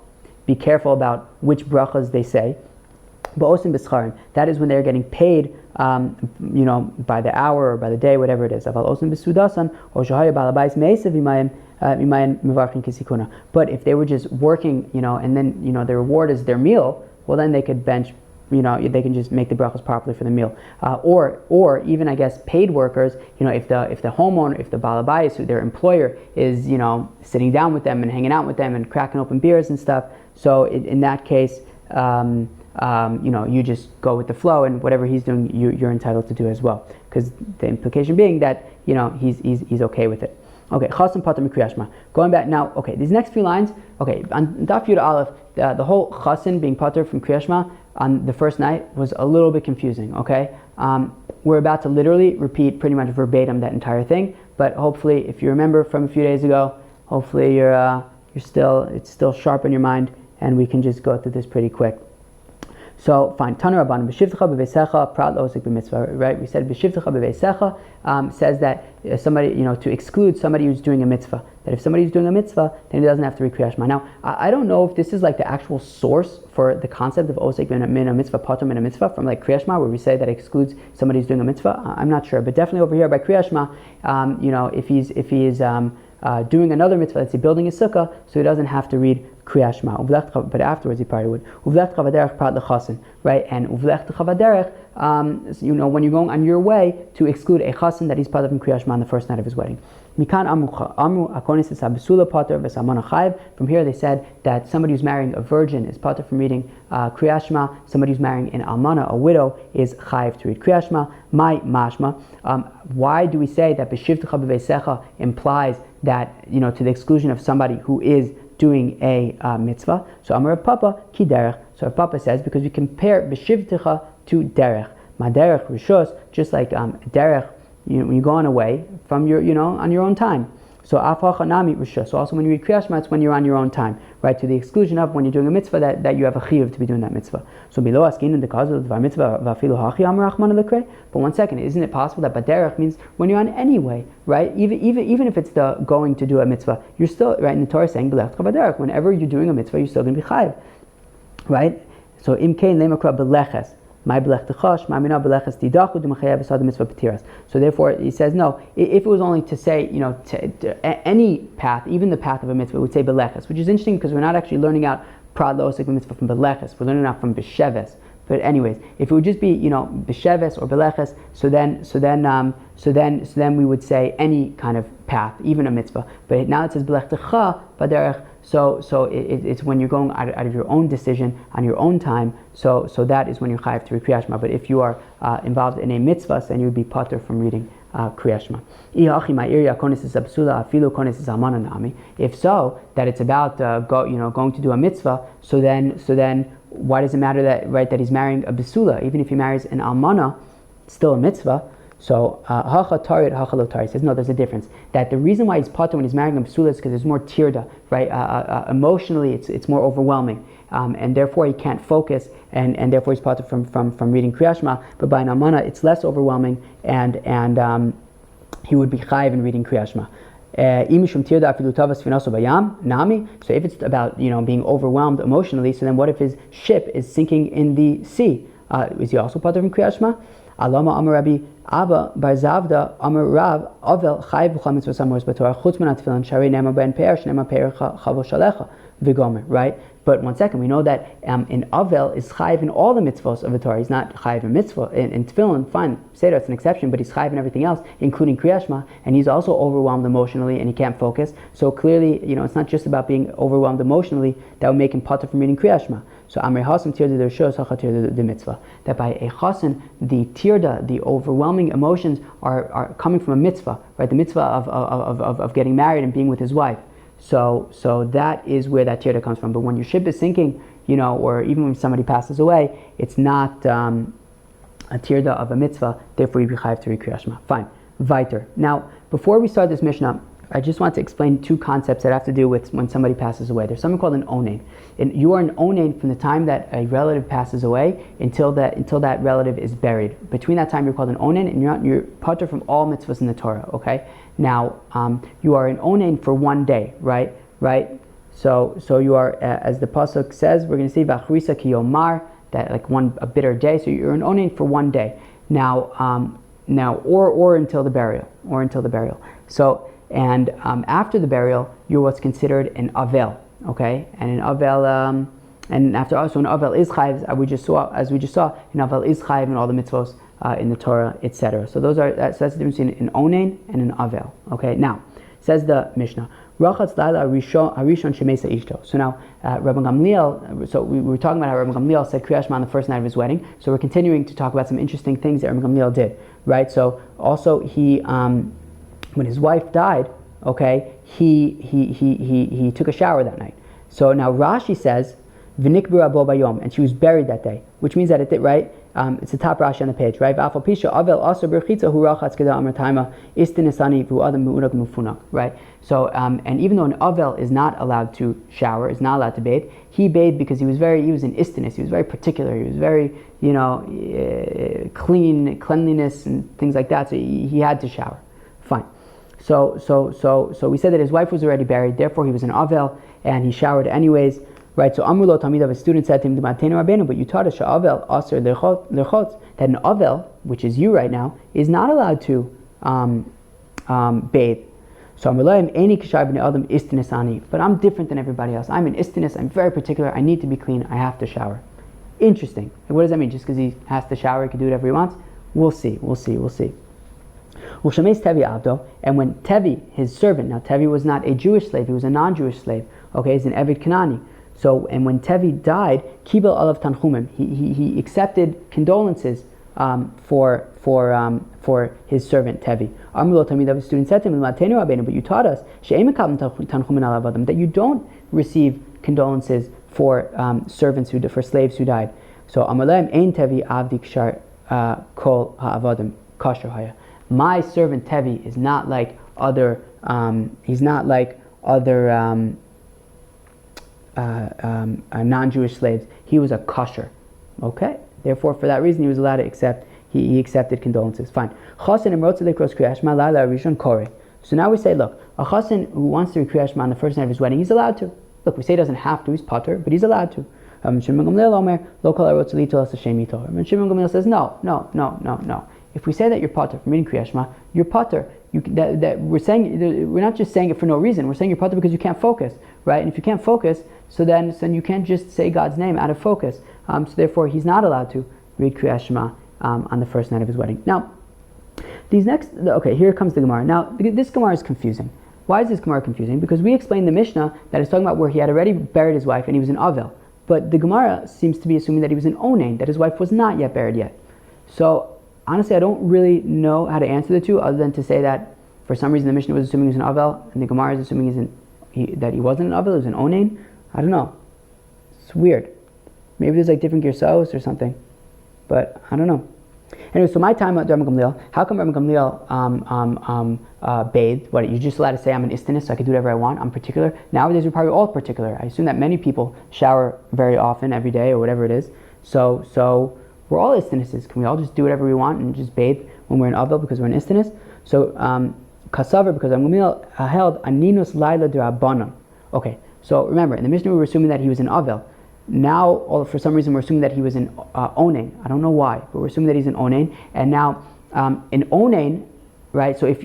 be careful about which brachas they say? Ba'osim b'scharim. That is when they're getting paid, by the hour or by the day, whatever it is. Aval osim b'sudasan or shahaya balabais meisav imayim mevarchin kisikuna. But if they were just working, and then the reward is their meal, well then they could bench. They can just make the brachos properly for the meal, or even I guess paid workers. If the homeowner, if the balabais, their employer is sitting down with them and hanging out with them and cracking open beers and stuff. So in that case, you just go with the flow, and whatever he's doing, you're entitled to do as well. Because the implication being that he's okay with it. Okay, chasim pater mikriyashma. Going back now. Okay, these next few lines. Okay, on Daf Yud Aleph, the whole chasin being pater from kriyashma on the first night was a little bit confusing. Okay, we're about to literally repeat pretty much verbatim that entire thing. But hopefully, if you remember from a few days ago, hopefully it's still sharp in your mind, and we can just go through this pretty quick. So fine. Tanu Rabbanan b'shivtecha b'veisecha prat lo'osek b'mitzvah. Right? We said b'shivtecha b'veisecha says that somebody, to exclude somebody who's doing a mitzvah. That if somebody's doing a mitzvah, then he doesn't have to read Kriyat Shema. Now, I don't know if this is like the actual source for the concept of osek min a mitzvah, patur min a mitzvah, from like Kriyat Shema, where we say that it excludes somebody who's doing a mitzvah. I'm not sure, but definitely over here by Kriyat Shema, if he is doing another mitzvah, let's say building a sukkah, so he doesn't have to read Kriyat Shema. But afterwards he probably would. Right? And when you're going on your way to exclude a chasen that he's part of in Kriyat Shema on the first night of his wedding. From here they said that somebody who's marrying a virgin is part from reading Kriyat Shema. Somebody who's marrying an almana, a widow, is chayiv to read Kriyat Shema. My mashma. Why do we say that b'shivtecha b'veisecha implies that, to the exclusion of somebody who is doing a mitzvah? So Amar Papa ki derech. So Papa says because we compare b'shivtecha to derech. Ma derech rishos, just like derech, when you go on away from your, on your own time. So afacha nami rishos. So also when you read Kriyat Shema, it's when you're on your own time, right? To the exclusion of when you're doing a mitzvah that you have a chiyuv to be doing that mitzvah. So below askin in the cause of the mitzvah vafilu hachi amar achman lekre. But one second, isn't it possible that baderech means when you're on any way, right? Even if it's the going to do a mitzvah, you're still right in the Torah saying belechcha baderech. Whenever you're doing a mitzvah, you're still going to be chayiv, right? So imkein lemakra beleches. So therefore he says no. If it was only to say, to any path, even the path of a mitzvah, it would say beleches, which is interesting because we're not actually learning out prad lo'osek mitzvah from beleches. We're learning out from besheves. But anyways, if it would just be, besheves or beleches, so then we would say any kind of path, even a mitzvah. But now it says belechtecha baderech. So it's when you're going out of your own decision on your own time. So that is when you're chayiv to read Kriyat Shema. But if you are involved in a mitzvah, then you would be patur from reading Kriyat Shema. If so, that it's about going to do a mitzvah. So then why does it matter that he's marrying a besula? Even if he marries an almana, it's still a mitzvah. So hacha tarit, hacha lo tarit. Says no, there's a difference. That the reason why he's patur when he's marrying a psula is because there's more tirda, right? Emotionally, it's more overwhelming, and therefore he can't focus, and therefore he's patur from reading Kriyas Shema. But by an amana, it's less overwhelming, and he would be chayiv in reading Kriyas Shema. So if it's about being overwhelmed emotionally, so then what if his ship is sinking in the sea? Is he also patur from Kriyas Shema? Alama Amar Rabbi Abba Bar Zavda Amar Rav Avel Chayiv B'chol Mitzvos Amoros B'Torah Chutz Min HaTefillin Sharei Ne'emar Ben Pe'er Shne'emar Pe'er Chavo Shalecha V'Gomer. Right? But one second, we know that in Avel is chayiv in all the mitzvos of the Torah. He's not chayiv in mitzvah in tefillin. Fine, say that's an exception, but he's chayiv in everything else, including Kriyas Shema, and he's also overwhelmed emotionally and he can't focus. So clearly, it's not just about being overwhelmed emotionally that would make him patur from reading Kriyas Shema. So Amrei Hasim Tirda Dershos Hacha Tirda the mitzvah. That by a chasen, the tirda, the overwhelming emotions are coming from a mitzvah, right? The mitzvah of getting married and being with his wife. So that is where that tirda comes from. But when your ship is sinking, or even when somebody passes away, it's not a tirda of a mitzvah. Therefore, you be chayiv to read Kriyas Shema. Fine. Weiter. Now, before we start this Mishnah, I just want to explain two concepts that have to do with when somebody passes away. There's something called an onain. And you are an onain from the time that a relative passes away until that relative is buried. Between that time, you're called an onain, and you're patur from all mitzvahs in the Torah. Okay. Now, you are an onain for one day, right? So you are, as the pasuk says, we're going to say v'achrisa ki yomar, that like a bitter day. So you're an onain for one day. Now, or until the burial. So. And after the burial, you're what's considered an avel, okay? And an avel, and after also an avel is chayiv, as we just saw, an avel is chayiv in all the mitzvos in the Torah, etc. So that's the difference between an onain and an avel. Okay. Now, says the Mishnah, Rachatz laila harishon shemesa ishto. So now, Rabbi Gamliel. So we were talking about how Rabbi Gamliel said Kriyas Shema on the first night of his wedding. So we're continuing to talk about some interesting things that Rabbi Gamliel did, right? So also he. When his wife died, okay, he took a shower that night. So now Rashi says, "V'nikbura bo bayom," and she was buried that day, which means that it did right. It's the top Rashi on the page, right? V'afal pisha avel aser berchitza hu rachatz keda amar taima istinesani v'u adam mu'unak mufunak, right? So and even though an avel is not allowed to shower, is not allowed to bathe, he bathed because he was in istiness. He was very particular. He was very cleanliness and things like that. So he had to shower. Fine. So we said that his wife was already buried, therefore he was an avel, and he showered anyways, right? So Amrulo Talmidav, a student said to him, but you taught us avel aser lerchotz, that an avel, which is you right now, is not allowed to bathe. So Amrulo Eni Kishar b'nei Adam istinesani, but I'm different than everybody else. I'm an istiness. I'm very particular. I need to be clean. I have to shower. Interesting. What does that mean? Just because he has to shower, he can do whatever he wants? We'll see. And when Tevi, his servant, now Tevi was not a Jewish slave, he was a non-Jewish slave, okay, he's an Eved Kanani. So, and when Tevi died, Kibel Alav Tanchumim, he accepted condolences for his servant Tevi. Amrullah Talmidav, the student said to him, but you taught us that you don't receive condolences for for slaves who died. So Amrulaim Ein Tevi Avdi Kshar Kol Ha'avadim Kasher Haya. My servant Tevi is not like other. He's not like other non-Jewish slaves. He was a kosher. Okay. Therefore, for that reason, he was allowed to accept. He accepted condolences. Fine. Chasen emrotz lekros kriyas shema laila rishon kore. So now we say, look, a chasen who wants to read Kriyas Shema on the first night of his wedding, he's allowed to. Look, we say he doesn't have to. He's patur, but he's allowed to. Shimon Gamliel says, no. If we say that you're patur from reading Kriyas Shema, you're patur. We're not just saying it for no reason. We're saying you're patur because you can't focus, right? And if you can't focus, so then you can't just say God's name out of focus. So therefore, he's not allowed to read Kriyas Shema on the first night of his wedding. Now, here comes the Gemara. Now, this Gemara is confusing. Why is this Gemara confusing? Because we explained the Mishnah that is talking about where he had already buried his wife and he was an Avel. But the Gemara seems to be assuming that he was an Onain, that his wife was not yet buried yet. So, honestly, I don't really know how to answer the two, other than to say that for some reason the Mishnah was assuming he was an Avel, and the Gemara is assuming that he wasn't an Avel, he was an Onain. I don't know. It's weird. Maybe there's like different Girsaos or something. But I don't know. Anyway, so my time at Rabbi Gamliel, how come Rabbi Gamliel bathed? What, you're just allowed to say I'm an istinist, so I can do whatever I want, I'm particular? Nowadays we're probably all particular. I assume that many people shower very often, every day, or whatever it is. So we're all istinists. Can we all just do whatever we want and just bathe when we're in Avil because we're an istinist? So, Kasavar, because Rabbi Gamliel held Aninus Laila D'Rabbanan. Okay, so remember, in the Mishnah we were assuming that he was in Avil. Now, for some reason, we're assuming that he was in Onain. I don't know why, but we're assuming that he's in Onain. And now, in Onain, right, so if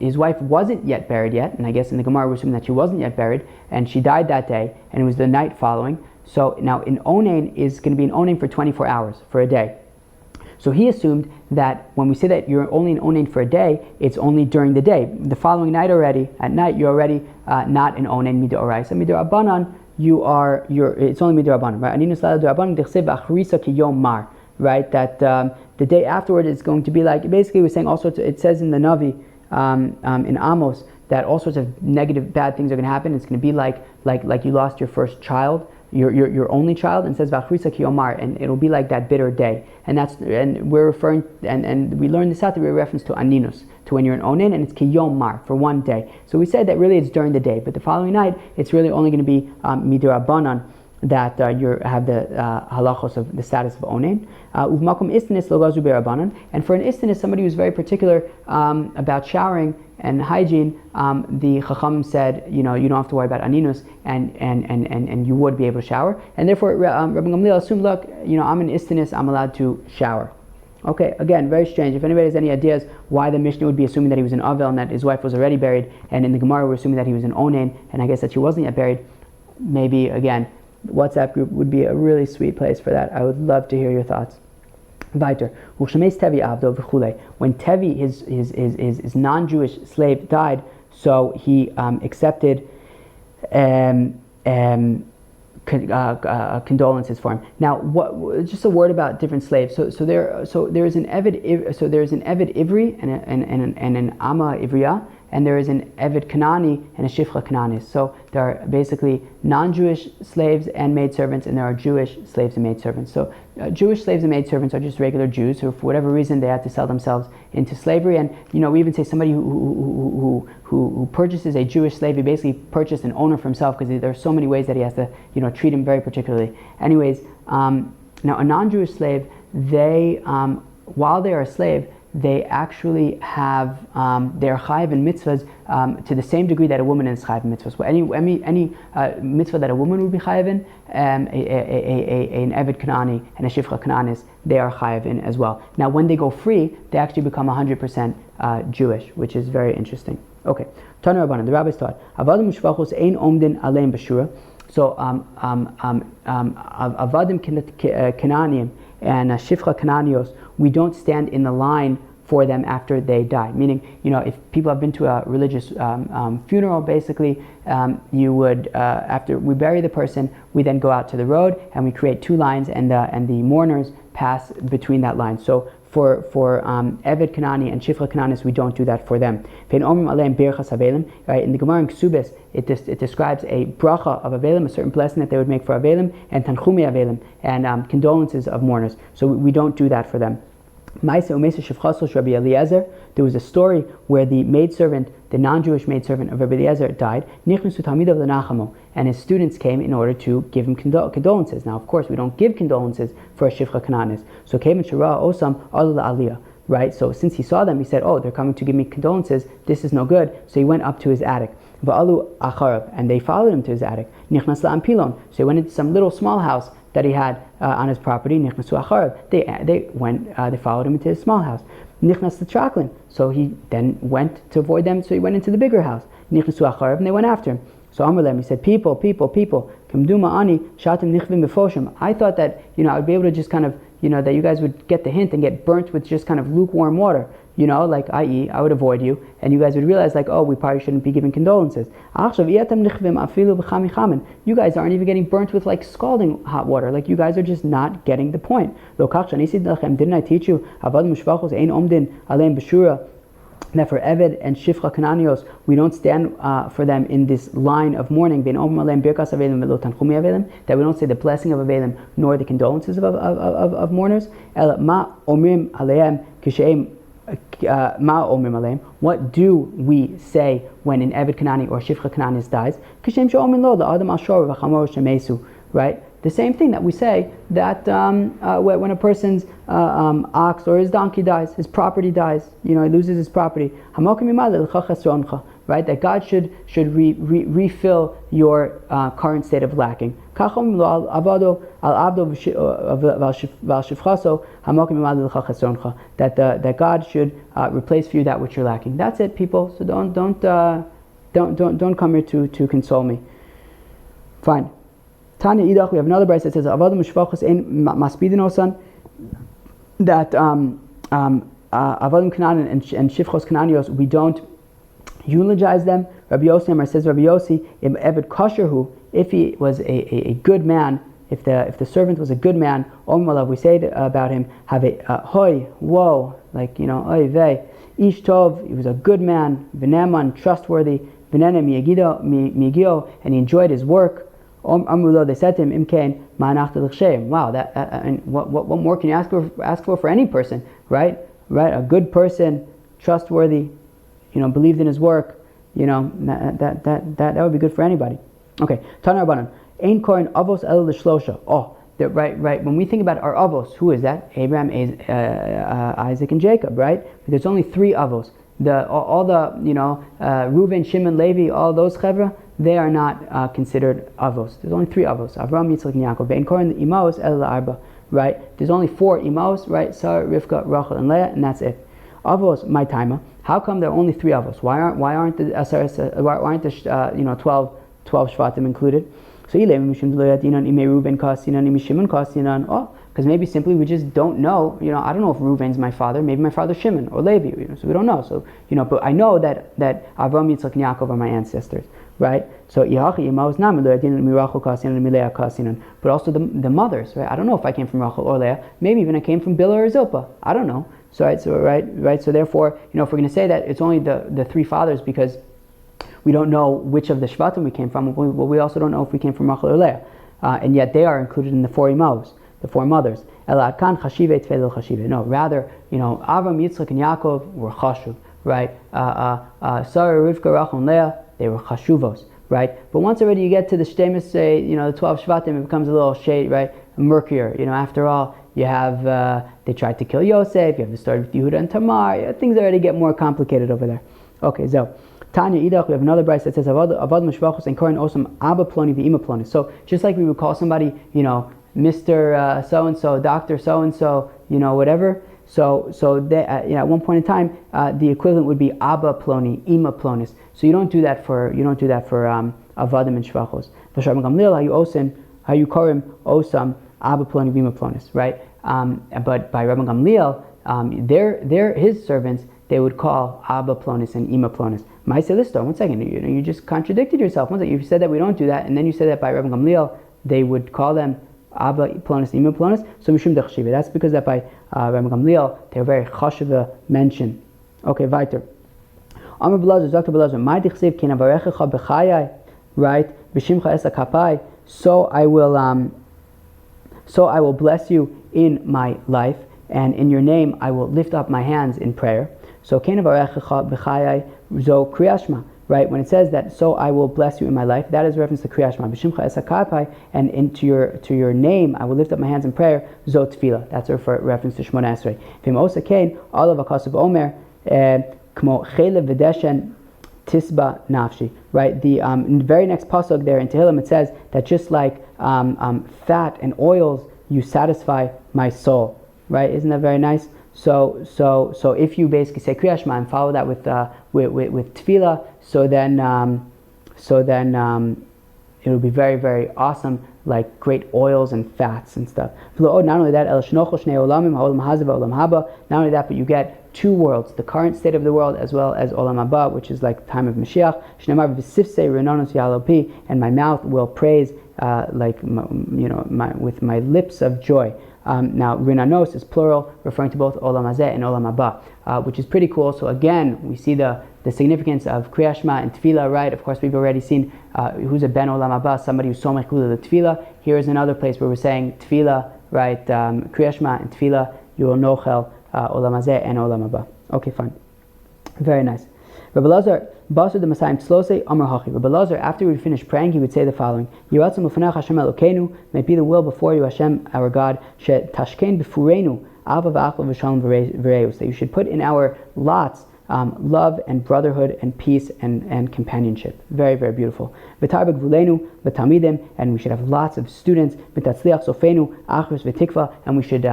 his wife wasn't yet buried yet, and I guess in the Gemara we're assuming that she wasn't yet buried, and she died that day, and it was the night following, so now in Onain is going to be in Onain for 24 hours, for a day. So he assumed that when we say that you're only in Onain for a day, it's only during the day. The following night already, at night, you're already not in Onain Midoraisa. Midorabanan, it's only midrabanan, right? Aninus laila d'Rabbanan d'chsev achrisa kiyom mar, right? That the day afterward is going to be like, basically we're saying all sorts of, it says in the Navi, in Amos, that all sorts of negative, bad things are going to happen. It's going to be like you lost your first child, your only child, and it says v'achrisa kiyom mar, and it'll be like that bitter day. And we're referring, and we learned this out to be a reference to Aninus, to when you're in Onin, and it's kiyom mar, for one day. So we said that really it's during the day, but the following night, it's really only going to be midrabanan, that you have the halachos of the status of Onin. Uvmakum istinis logazu berabanan, and for an istinis, somebody who's very particular about showering and hygiene, the Chacham said, you don't have to worry about aninus, and you would be able to shower. And therefore, Rabbi Gamliel assumed, look, I'm an istinis, I'm allowed to shower. Okay, again, very strange. If anybody has any ideas why the Mishnah would be assuming that he was in Avel and that his wife was already buried, and in the Gemara we're assuming that he was in Onain, and I guess that she wasn't yet buried, maybe, again, the WhatsApp group would be a really sweet place for that. I would love to hear your thoughts. Weiter. When Tevi, his non-Jewish slave, died, so he accepted condolences for him. Now, just a word about different slaves. So there's an Eved Ivri and an Ama Ivriya, and there is an Eved Kanani and a Shifra Kananis. So there are basically non-Jewish slaves and maidservants, and there are Jewish slaves and maidservants. So Jewish slaves and maidservants are just regular Jews who, for whatever reason, they had to sell themselves into slavery. And we even say somebody who purchases a Jewish slave, he basically purchased an owner for himself, because there are so many ways that he has to treat him very particularly. Anyways, now a non-Jewish slave, they while they are a slave, they actually have their chayiv and mitzvahs to the same degree that a woman is chayiv in mitzvahs. Well, any mitzvah that a woman would be chayiv in, an Eved Kanani and a Shifra Kananis, they are chayiv in as well. Now, when they go free, they actually become 100% Jewish, which is very interesting. Okay, Tana Rabbanan, the rabbis taught, Avadim Shvachos ein omdin aleim b'shura. So Avadim Kananim and Shifra Kananios, we don't stand in the line for them after they die. Meaning, if people have been to a religious funeral, basically, you would, after we bury the person, we then go out to the road and we create two lines, and the mourners pass between that line. So for Eved Kanani and Shifra Kananis, we don't do that for them. Right, in the Gemara in Ksubis, it describes a bracha of Avelim, a certain blessing that they would make for Avelim, and Tanchumi Avelim, and condolences of mourners. So we don't do that for them. There was a story where the maidservant, the non-Jewish maidservant of Rabbi Eliezer, died, and his students came in order to give him condolences. Now, of course, we don't give condolences for a Shifra Kananis. So came in Shara Osam Aliyah, right? So since he saw them, he said, they're coming to give me condolences, this is no good. So he went up to his attic. And they followed him to his attic. So he went into some little small house that he had on his property. They followed him into his small house. So he then went to avoid them, so he went into the bigger house. And they went after him. So Amrlem, he said, people, I thought that I would be able to just kind of, that you guys would get the hint and get burnt with just kind of lukewarm water. I.e., I would avoid you, and you guys would realize, we probably shouldn't be giving condolences. You guys aren't even getting burnt with scalding hot water. You guys are just not getting the point. Didn't I teach you? that for Eved and Shifcha Kananios, we don't stand for them in this line of mourning, that we don't say the blessing of Avelim nor the condolences of mourners. What do we say when an Eved Kanani or Shifcha Kananis dies? Right? The same thing that we say that when a person's ox or his donkey dies, his property dies, he loses his property. Right? That God should refill your current state of lacking. That God should replace for you that which you're lacking. That's it, people. So don't come here to console me. Fine. Tanya Idach, we have another verse that says Avadim Mishvachos Ein Maspidin Osan, that Avadim Kanan and Shifchos Kananios, we don't eulogize them. Rabbi Yossi says, Rabbi Yossi, Eved Kosherhu, if he was a good man, if the servant was a good man, Omalav, we say about him, have a hoy, woe, like oy vey, Ish Tov, he was a good man, V'neman, trustworthy, V'nene miyagio, and he enjoyed his work. They said to him, Imkain, wow, what more can you ask for any person, right? Right, a good person, trustworthy, believed in his work, that would be good for anybody. Okay, Tana Rabbanan, Ein Korin Avos El L'Shlosha. Oh, right. When we think about our avos, who is that? Abraham, Isaac, and Jacob, right? But there's only 3 avos. All the Reuven, Shimon, Levi, all those chevra, they are not considered avos. There's only 3 avos: Avraham, Yitzchak, and Yaakov. Ve'en koren imos el arba. Right? There's only 4 imos, right? Sarah, Rivka, Rachel, and Leah, and that's it. Avos, my timer. How come there are only 3 avos? Why aren't the 12 shvatim included? So because maybe simply we just don't know. I don't know if Reuven's my father. Maybe my father's Shimon or Levi. So we don't know. So but I know that Avraham, Yitzchak, and Yaakov are my ancestors, right? So but also the mothers, right? I don't know if I came from Rachel or Leah. Maybe even I came from Bilhah or Zilpah. I don't know. So right. So therefore, if we're going to say that it's only the 3 fathers because we don't know which of the Shvatim we came from, well, we also don't know if we came from Rachel or Leah, and yet they are included in the 4 imos, the 4 mothers. No, rather, Avram, Yitzchak, and Yaakov were chashuv, right? Sarah, Rivka, Rachel, and Leah, they were chashuvos, right? But once already you get to the Shtemis, the 12 Shvatim, it becomes a little shade, right? Murkier. After all, you have they tried to kill Yosef. You have the story with Yehuda and Tamar. Things already get more complicated over there. Okay, so Tanya Idach, we have another verse that says Avad Mishvachos and Koren Osam Abba Ploni V'Ima Ploni. So just like we would call somebody, Mr. So and so, Doctor so and so, whatever. So they, at one point in time, the equivalent would be Abba Ploni, Ima Plonis. So you don't do that for Avadim and Shvachos. V'Shem Gamliel Hayu Korim Osam Abba Ploni V'Ima Plonis, right? But by Rabban Gamliel, his servants, they would call Abba Plonis and Ima Plonis. Ma'aseh Listo, one second, you just contradicted yourself. One second, you said that we don't do that, and then you said that by Rabban Gamliel, they would call them Abba Plonis, Ima Plonis. So Mishum Dechshiva. That's because that by Rabban Gamliel, they're very chashuva mention. Okay, weiter. Amar B'Lazar, Dr. B'Lazar, Ma Dichsiv Ki Navarechecha B'Chayai, right? B'Shimcha Esa Kapai. So I will bless you in my life, and in your name I will lift up my hands in prayer. So Kenavarechecha B'Chayai Zo Kriyashma, right? When it says that, so I will bless you in my life, that is reference to Kriyashma. B'Shimcha Esakapai, and into your name I will lift up my hands in prayer. Zo Tefillah. That's a reference to Shmona Esrei. V'im Osa Kain Olav Akasav Omer Kmo Chelev V'Deshen Tisba Nafshi. Right? The very next pasuk there in Tehillim, it says that just like fat and oils, you satisfy my soul. Right? Isn't that very nice? So if you basically say Kriya Shema and follow that with tefillah, so then it'll be very, very awesome, like great oils and fats and stuff. Not only that, not only that, but you get 2 worlds, the current state of the world as well as Olam Haba, which is like time of Mashiach. And my mouth will praise with my lips of joy. Now, Rinanos is plural, referring to both Olam Hazeh and Olam Haba, which is pretty cool. So again, we see the significance of Kriyat Shema and Tefillah, right? Of course, we've already seen who's a Ben Olam Haba, somebody who's Somech Gula the Tefillah. Here is another place where we're saying Tefillah, right? Kriyat Shema and Tefillah, you will nochel Olam Hazeh and Olam Haba. Okay, fine. Very nice. Rabbi Lazar, Basar the Messiah Tzlose Amar Hachi. Rabbi Lazar, after we finished praying, he would say the following: Yiratzim Ufanach Hashem Elokeinu, may it be the will before you, Hashem, our God, She Tashkein B'Fureinu, Ava V'Achva V'Shalom V'Reus, that you should put in our lots love and brotherhood and peace and companionship. Very, very beautiful. V'Tarbek V'Ulenu V'Tamidim, and we should have lots of students. V'Tatzliach Sofenu Achrus V'Tikva, and we should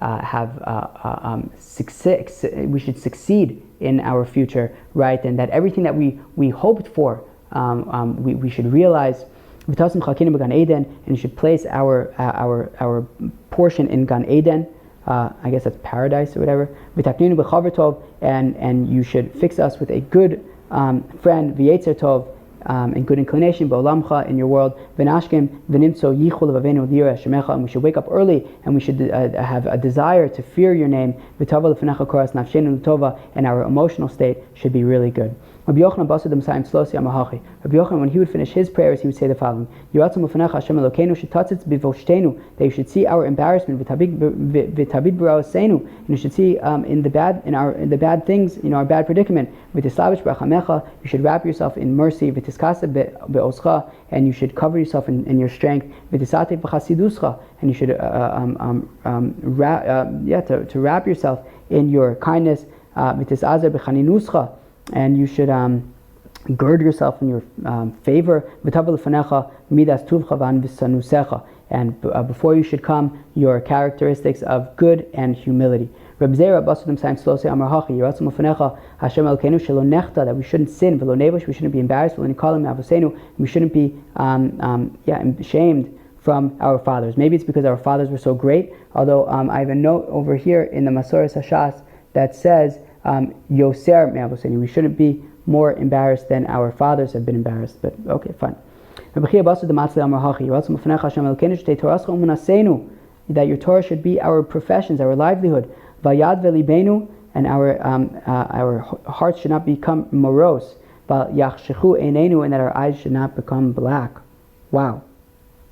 have success. We should succeed in our future, right? And that everything that we hoped for, we should realize. V'Tasim Chalkinu B'Gan Eden, and you should place our portion in Gan Eden. I guess that's paradise or whatever. V'Takninu B'Chaver Tov, and you should fix us with a good friend, V'Yetzer Tov, and good inclination, B'Olamcha, in your world. V'Nashkem V'Nimtzo Yichul V'Avenu Lira Shemecha, and we should wake up early, and we should have a desire to fear your name. V'Tava L'Fenecha Koras Nafshenu L'Tova, and our emotional state should be really good. Rabbi Yochanan Basar the Messiah Tzlosi Amar Hachi. Rabbi Yochanan, when he would finish his prayers, he would say the following: Yiratzim L'Fenecha Hashem Elokeinu Shetatzitz B'Voshtenu, that you should see our embarrassment, V'Tabid B'Raosenu, and you should see in the bad things, our bad predicament. V'Tislavish B'Rachamecha, you should wrap yourself in mercy. V'Tiskasa B'Oscha, and you should cover yourself in your strength. V'Tisate B'Chasiduscha, and you should to wrap yourself in your kindness. V'Tisazer B'Chaninuscha, and you should gird yourself in your favor. And before you should come, your characteristics of good and humility. That we shouldn't sin, we shouldn't be embarrassed, we shouldn't be shamed from our fathers. Maybe it's because our fathers were so great, although I have a note over here in the Masoras Hashas that says Yoser me'avosenu, we shouldn't be more embarrassed than our fathers have been embarrassed. But okay, fine. That your Torah should be our professions, our livelihood. Vayad ve'libenu, and our hearts should not become morose. Yachshechu einenu, and that our eyes should not become black. Wow.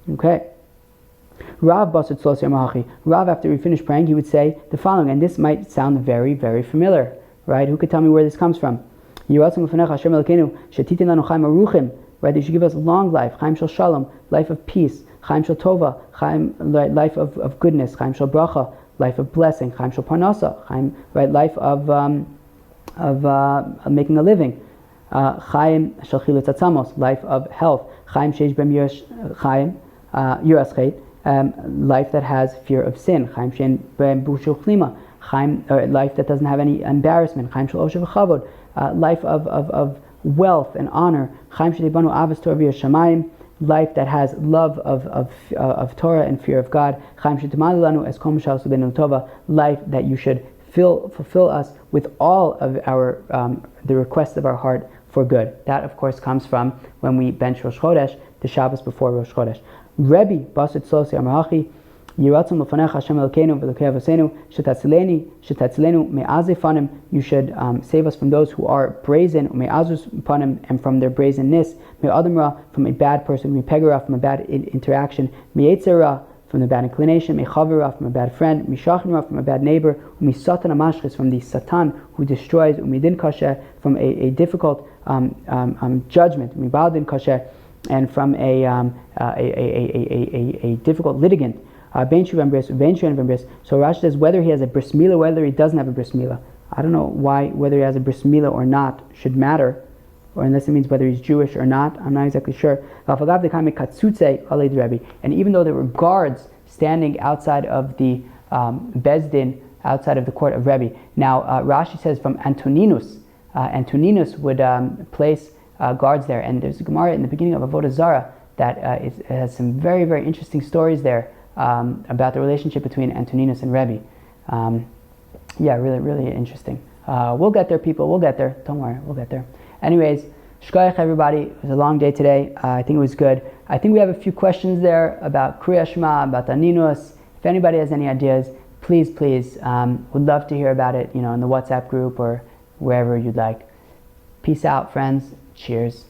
Okay. Rav Basar Tzlosi Amar Hachi. Rav, after we finished praying, he would say the following, and this might sound very, very familiar, right? Who could tell me where this comes from? Right? They should give us long life, Chaim Shel Shalom, life of peace, Chaim Shel Tova, life of goodness, Chaim Shel Bracha, life of blessing, Chaim Shel Parnasa, right, life of making a living, Chaim Shel Chilutz Atzamos, life of health, Chaim Sheish Bem Chaim Yiras Chet, life that has fear of sin, Chaim Shein Bem Bushu Chlima, life that doesn't have any embarrassment, Chaim Shel Osher V'Chavod, life of wealth and honor, Chaim Shedibanu Avos Torah V'Yashamayim, life that has love of Torah and fear of God, Chaim Shetimalu Lanu Es Kol Mishal Subenu Tova, life that you should fulfill us with all of our the requests of our heart for good. That, of course, comes from when we bench Rosh Chodesh, the Shabbos before Rosh Chodesh. Rebbe Basar Tzlosi Amar Hachi. Yiratzim L'Fanecha Hashem Elokeinu V'Elokei Avosenu Shetatzilenu Me'azei Fanim. You should save us from those who are brazen, Me'azus Fanim, and from their brazenness. Me'adam Ra, from a bad person. Me'Pegara, from a bad interaction. Me'Yetzer Ra, from the bad inclination. Me'Chaver Ra, from a bad friend. Me'Shachin Ra, from a bad neighbor. Me'Satan HaMashchis, from the Satan who destroys. Me'Din Kasher, from a difficult judgment. Me'Ba'al Kasher, and from a difficult litigant. So Rashi says whether he has a bris milah, whether he doesn't have a bris milah. I don't know why whether he has a bris milah or not should matter, or unless it means whether he's Jewish or not. I'm not exactly sure. And even though there were guards standing outside of the Bezdin, outside of the court of Rebbe. Now Rashi says from Antoninus. Antoninus would place guards there, and there's a Gemara in the beginning of Avodah Zarah that has some very, very interesting stories there. About the relationship between Antoninus and Rebbe. Really, really interesting. We'll get there, people. We'll get there. Don't worry, we'll get there. Anyways, shkoyach everybody. It was a long day today. I think it was good. I think we have a few questions there about Kriya Shema, about Aninus. if anybody has any ideas, please, would love to hear about it, in the WhatsApp group or wherever you'd like. Peace out, friends. Cheers.